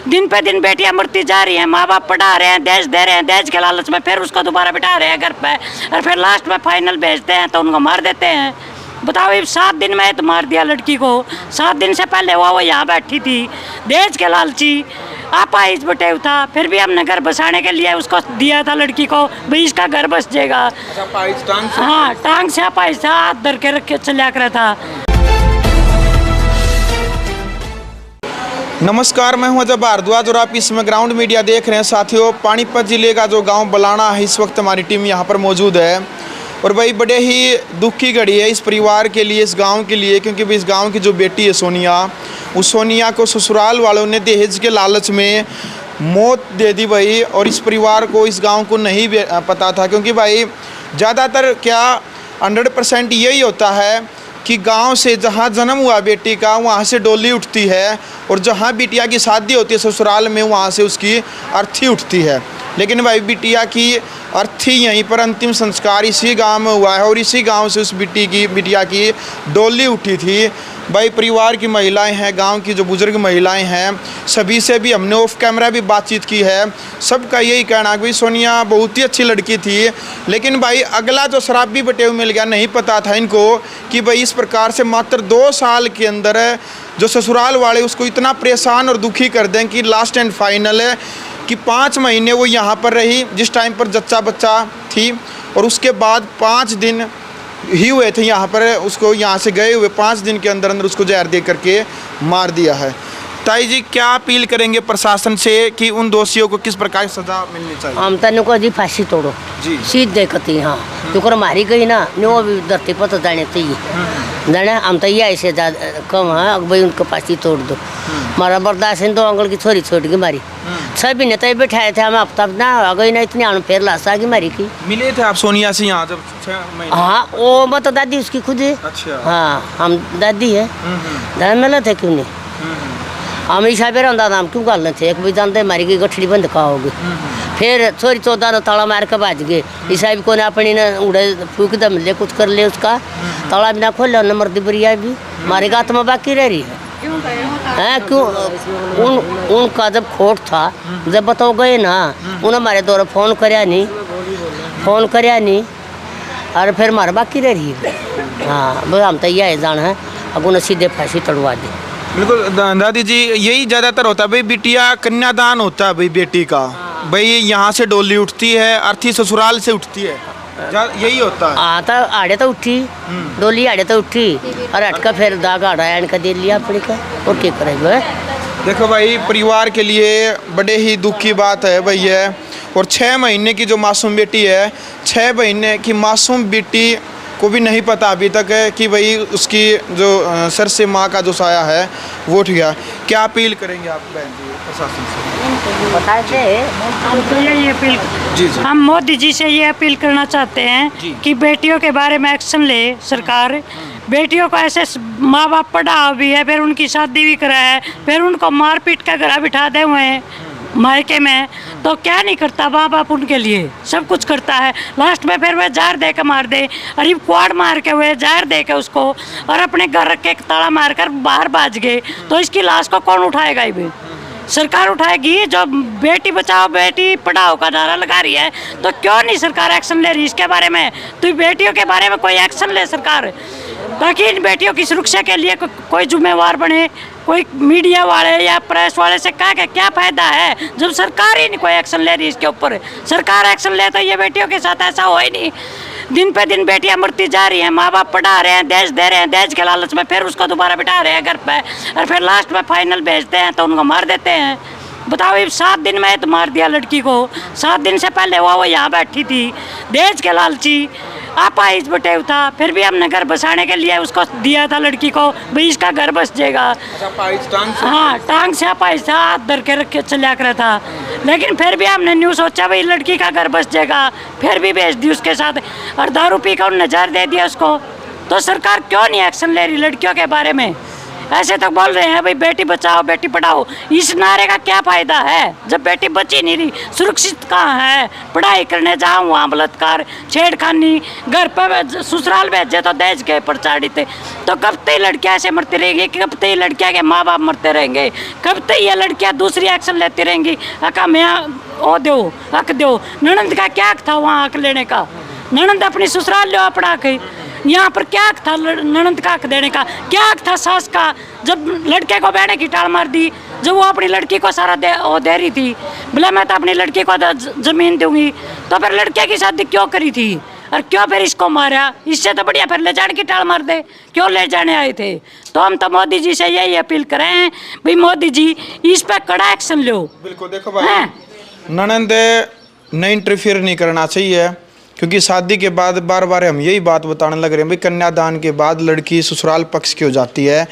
दिन पे दिन बेटियां मरती जा रही हैं, माँ बाप पढ़ा रहे हैं, दहेज दे रहे हैं, दहेज के लालच में फिर उसको दोबारा बिठा रहे हैं घर पे, और फिर लास्ट में फाइनल भेजते हैं तो उनको मार देते हैं। बताओ, ये 7 दिन में तो मार दिया लड़की को। 7 दिन से पहले वो यहाँ बैठी थी, दहेज के लालची आपाइज बटेव था, फिर भी हमने घर बसाने के लिए उसको दिया था लड़की को, भाई इसका घर बस जाएगा। हाँ, टांग से आपाइज था, हाथ धर के रख के चला कर था। नमस्कार, मैं हूं अजय भारद्वाज और आप इसमें ग्राउंड मीडिया देख रहे हैं। साथियों, पानीपत जिले का जो गांव बलाना है, इस वक्त हमारी टीम यहां पर मौजूद है और भाई बड़े ही दुख की घड़ी है इस परिवार के लिए, इस गांव के लिए, क्योंकि भाई इस गांव की जो बेटी है सोनिया, उस सोनिया को ससुराल वालों ने दहेज के लालच में मौत दे दी भाई। और इस परिवार को, इस गाँव को नहीं पता था, क्योंकि भाई ज़्यादातर क्या 100% यही होता है कि गांव से जहां जन्म हुआ बेटी का, वहां से डोली उठती है, और जहां बिटिया की शादी होती है ससुराल में, वहां से उसकी अर्थी उठती है। लेकिन भाई बिटिया की अर्थी यहीं पर, अंतिम संस्कार इसी गांव में हुआ है और इसी गांव से उस बिटिया की डोली उठी थी। भाई परिवार की महिलाएं हैं, गांव की जो बुजुर्ग महिलाएं हैं, सभी से भी हमने ऑफ कैमरा भी बातचीत की है। सबका यही कहना कि भाई सोनिया बहुत ही अच्छी लड़की थी, लेकिन भाई अगला जो शराबी बटेव मिल गया, नहीं पता था इनको कि भाई इस प्रकार से मात्र 2 साल के अंदर जो ससुराल वाले उसको इतना परेशान और दुखी कर दें कि लास्ट एंड फाइनल है कि 5 महीने वो यहाँ पर रही, जिस टाइम पर जच्चा बच्चा थी, और उसके बाद 5 दिन ही हुए थे यहाँ पर, उसको यहाँ से गए हुए 5 दिन के अंदर अंदर उसको जहर दे करके मार दिया है। ताई जी, क्या अपील करेंगे प्रशासन से कि उन दोषियों को किस प्रकार सजा मिलनी चाहिए? हम तनु को जी फांसी तोड़ो जी, सीधे कती। हाँ, जो मारी गई ना, नो भी धरती पर तो जाने जाने हम तो ये ऐसे कम है भाई, उनको फांसी तोड़ दो। मारा बर्दाश्त है, 2 अंकल की छोरी छोड़ के मारी। 6 महीने तो बैठाए थे हम, अब तब ना आ गई ना इतनी आन, फिर लाशा की मारी की। मिले थे आप सोनिया से यहाँ जब 6 महीने? हाँ, वो मत दादी उसकी खुद है। अच्छा। हाँ, हम दादी है, दादा मिले थे क्यों नहीं, हम ईशा पे रहता था, हम क्यों कर लेते एक भी जानते मारी गई गठड़ी बंद कहा होगी। फिर छोरी 14 ने ताला मार के भाज गए। ईशा भी को ने अपनी ने उड़े फूक दम ले, कुछ कर ले, उसका ताला भी ना खोल, नंबर दी बरिया भी मारी गात में बाकी रह रही है। क्यों उनका जब खोट था, जब बताओ गए ना, उन्हें हमारे दौरे फोन कराया नहीं, और फिर मार बाकी रह रही है। हाँ, बस हम तो यही जान है, अब उन्हें सीधे फांसी तड़वा दी। बिल्कुल दादी जी, यही ज़्यादातर होता है भाई, बिटिया कन्यादान होता है भाई बेटी का। भाई यहाँ से डोली उठती है, अर्थी ससुराल से उठती है, यही होता है। हाँ, तो आड़े तो उठी डोली, आड़े तो उठी, और अटका फिर दाग आड़ा इनका दे लिया अपने का, और क्या करेगा। देखो भाई, परिवार के लिए बड़े ही दुख की बात है भाई है। और 6 महीने की जो मासूम बेटी है, 6 महीने की मासूम बेटी को भी नहीं पता अभी तक है कि भाई उसकी जो सर से माँ का जो साया है वो उठ गया। क्या अपील करेंगे आप बहन जी प्रशासन से? हम तो यही अपील जी, हम मोदी जी से ये अपील करना चाहते हैं कि बेटियों के बारे में एक्शन ले सरकार। बेटियों को ऐसे माँ बाप पढ़ा भी है, फिर उनकी शादी भी करा है, फिर उनको मार पीट कर घर बिठा दे हुए हैं मायके में, तो क्या नहीं करता माँ बाप उनके लिए, सब कुछ करता है। लास्ट में फिर वह जहर दे के मार दे, अरे क्वाड मार के हुए जहर दे के उसको, और अपने घर रख के ताला मार कर बाहर भाज गए, तो इसकी लाश को कौन उठाएगा? ये सरकार उठाएगी। जो बेटी बचाओ बेटी पढ़ाओ का नारा लगा रही है, तो क्यों नहीं सरकार एक्शन ले रही इसके बारे में? तो बेटियों के बारे में कोई एक्शन ले सरकार, ताकि इन बेटियों की सुरक्षा के लिए कोई जिम्मेवार बने। कोई मीडिया वाले या प्रेस वाले से क्या फ़ायदा है जब सरकार ही नहीं कोई एक्शन ले रही इसके ऊपर? सरकार एक्शन ले तो ये बेटियों के साथ ऐसा हो ही नहीं। दिन पे दिन बेटियां मरती जा रही हैं, माँ बाप पढ़ा रहे हैं, दहेज दे रहे हैं, दहेज के लालच में फिर उसको दोबारा बिठा रहे हैं घर पे, और फिर लास्ट में फाइनल भेजते हैं तो उनको मार देते हैं। बताओ, ये 7 दिन में तो मार दिया लड़की को। 7 दिन से पहले वो यहाँ बैठी थी, दहेज के लालची आपाइज बटेव था, फिर भी हमने घर बसाने के लिए उसको दिया था लड़की को, भाई इसका घर बस जाएगा। हाँ, टांग से आपाइज था, हाथ धर के रख के चला कर था, लेकिन फिर भी हमने न्यू सोचा भाई लड़की का घर बस जाएगा, फिर भी भेज दी उसके साथ, और दारू पी कर उन्हें जहर दे दिया उसको। तो सरकार क्यों नहीं एक्शन ले रही लड़कियों के बारे में? ऐसे तो बोल रहे हैं भाई बेटी बचाओ बेटी पढ़ाओ, इस नारे का क्या फायदा है जब बेटी बची नहीं रही? सुरक्षित कहाँ है? पढ़ाई करने जाऊँ वहाँ बलात्कार छेड़खानी, घर पर ससुराल भेजे तो दहेज के पर चाड़ी थे। तो कब तक लड़कियाँ ऐसे मरती रहेंगी? कब तक लड़कियाँ के माँ बाप मरते रहेंगे? कब तक ये लड़कियाँ दूसरी एक्शन लेती रहेंगी? अका मैं ओ दो हक दो। ननंद का क्या हक था वहाँ हक लेने का? ननंद अपनी ससुराल लो पढ़ा के, यहाँ पर क्या हक था ननंद का हक देने का? क्या हक था सास का जब लड़के को बहने की टाल मार दी? जब वो अपनी लड़की को सारा दे रही थी, बोला मैं तो अपनी लड़की को जमीन दूंगी, तो फिर लड़के की शादी क्यों करी थी और क्यों फिर इसको मारा? इससे तो बढ़िया फिर ले जाने की टाल मार दे, क्यों ले जाने आए थे? तो हम तो मोदी जी से यही अपील करें हैं भाई मोदी जी इस पर कड़ा एक्शन लो। बिल्कुल, देखो भाई ननंद नहीं इंटरफियर नहीं करना चाहिए, क्योंकि शादी के बाद बार बार हम यही बात बताने लग रहे हैं भाई कन्यादान के बाद लड़की ससुराल पक्ष की हो जाती है।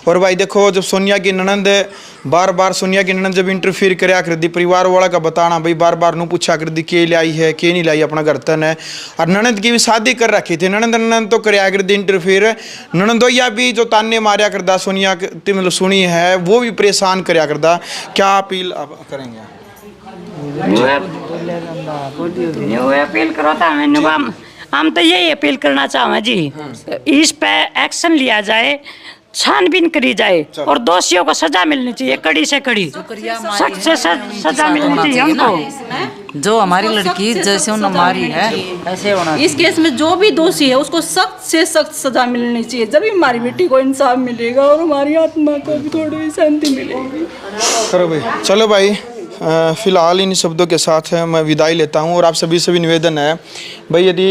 और भाई देखो जब सोनिया की ननंद सोनिया की ननंद जब इंटरफियर कराया कर दी, परिवार वाला का बताना भाई बार बार नू पूछा कर दी के लाई है के नहीं लाई अपना घर तन है। और ननंद की भी शादी कर रखी थी, ननंद तो कराया कर दी इंटरफियर। ननंदोया भी जो ताने मारिया करदा सोनिया मतलब सुनी है वो भी परेशान कराया करदा। क्या अपील आप करेंगे? अपील करो था हम तो यही अपील करना चाहें जी, इस पे एक्शन लिया जाए, छानबीन करी जाए और दोषियों को सजा मिलनी चाहिए, कड़ी से कड़ी सख्त से सजा मिलनी चाहिए हमको। जो हमारी लड़की जैसे उन्होंने मारी है ऐसे होना। इस केस में जो भी दोषी है उसको सख्त से सख्त सजा मिलनी चाहिए, जब हमारी बेटी को इंसाफ मिलेगा और हमारी आत्मा को भी थोड़ी शांति मिलेगी। करो भाई, चलो भाई फ़िलहाल इन शब्दों के साथ मैं विदाई लेता हूं। और आप सभी से भी निवेदन है भाई, यदि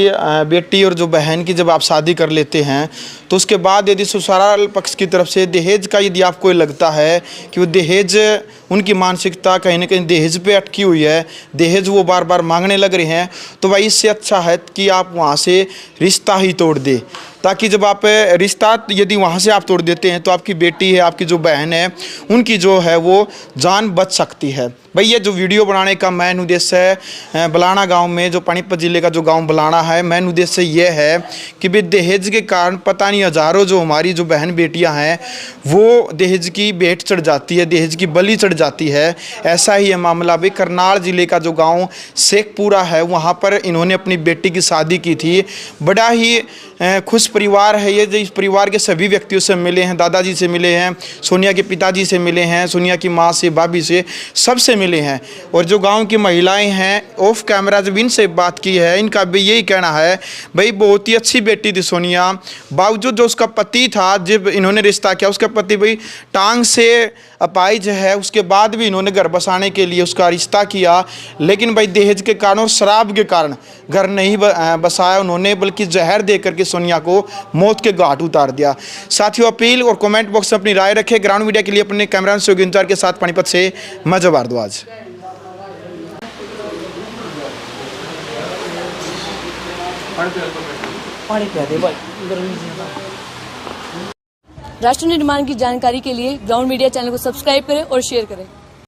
बेटी और जो बहन की जब आप शादी कर लेते हैं तो उसके बाद यदि ससुराल पक्ष की तरफ से दहेज का यदि आपको लगता है कि वो दहेज, उनकी मानसिकता कहीं ना कहीं दहेज पे अटकी हुई है, दहेज वो बार बार मांगने लग रहे हैं, तो भाई इससे अच्छा है कि आप वहाँ से रिश्ता ही तोड़ दें, ताकि जब आप रिश्ता यदि वहाँ से आप तोड़ देते हैं तो आपकी बेटी है, आपकी जो बहन है, उनकी जो है वो जान बच सकती है। भाई ये जो वीडियो बनाने का मेन उद्देश्य है, बलाना गांव में जो पानीपत ज़िले का जो गांव बलाना है, मेन उद्देश्य ये है कि भाई दहेज के कारण पता नहीं हज़ारों जो हमारी जो बहन बेटियां हैं वो दहेज की भेंट चढ़ जाती है, दहेज की बलि चढ़ जाती है। ऐसा ही है मामला भाई करनाल ज़िले का जो गाँव शेखपुरा है, वहाँ पर इन्होंने अपनी बेटी की शादी की थी। बड़ा ही खुश परिवार है ये, जो इस परिवार के सभी व्यक्तियों से मिले हैं, दादाजी से मिले हैं, सोनिया के पिताजी से मिले हैं, सोनिया की माँ से, भाभी से, सबसे मिले हैं। और जो गांव की महिलाएं हैं ऑफ कैमरा जब इनसे बात की है, इनका भी यही कहना है भाई बहुत ही अच्छी बेटी थी सोनिया, बावजूद जो उसका पति था, जब इन्होंने रिश्ता किया उसका पति भाई टांग से अपाहिज है, उसके बाद भी इन्होंने घर बसाने के लिए उसका रिश्ता किया, लेकिन भाई दहेज के कारण और शराब के कारण घर नहीं बसाया उन्होंने, बल्कि जहर दे करके सोनिया को मौत के घाट उतार दिया। साथियों अपील और कमेंट बॉक्स में अपनी राय रखें। ग्राउंड मीडिया के लिए अपने कैमरामैन सुगिंजार के साथ पानीपत से मैं भारद्वाज। राष्ट्र निर्माण की जानकारी के लिए ग्राउंड मीडिया चैनल को सब्सक्राइब करें और शेयर करें।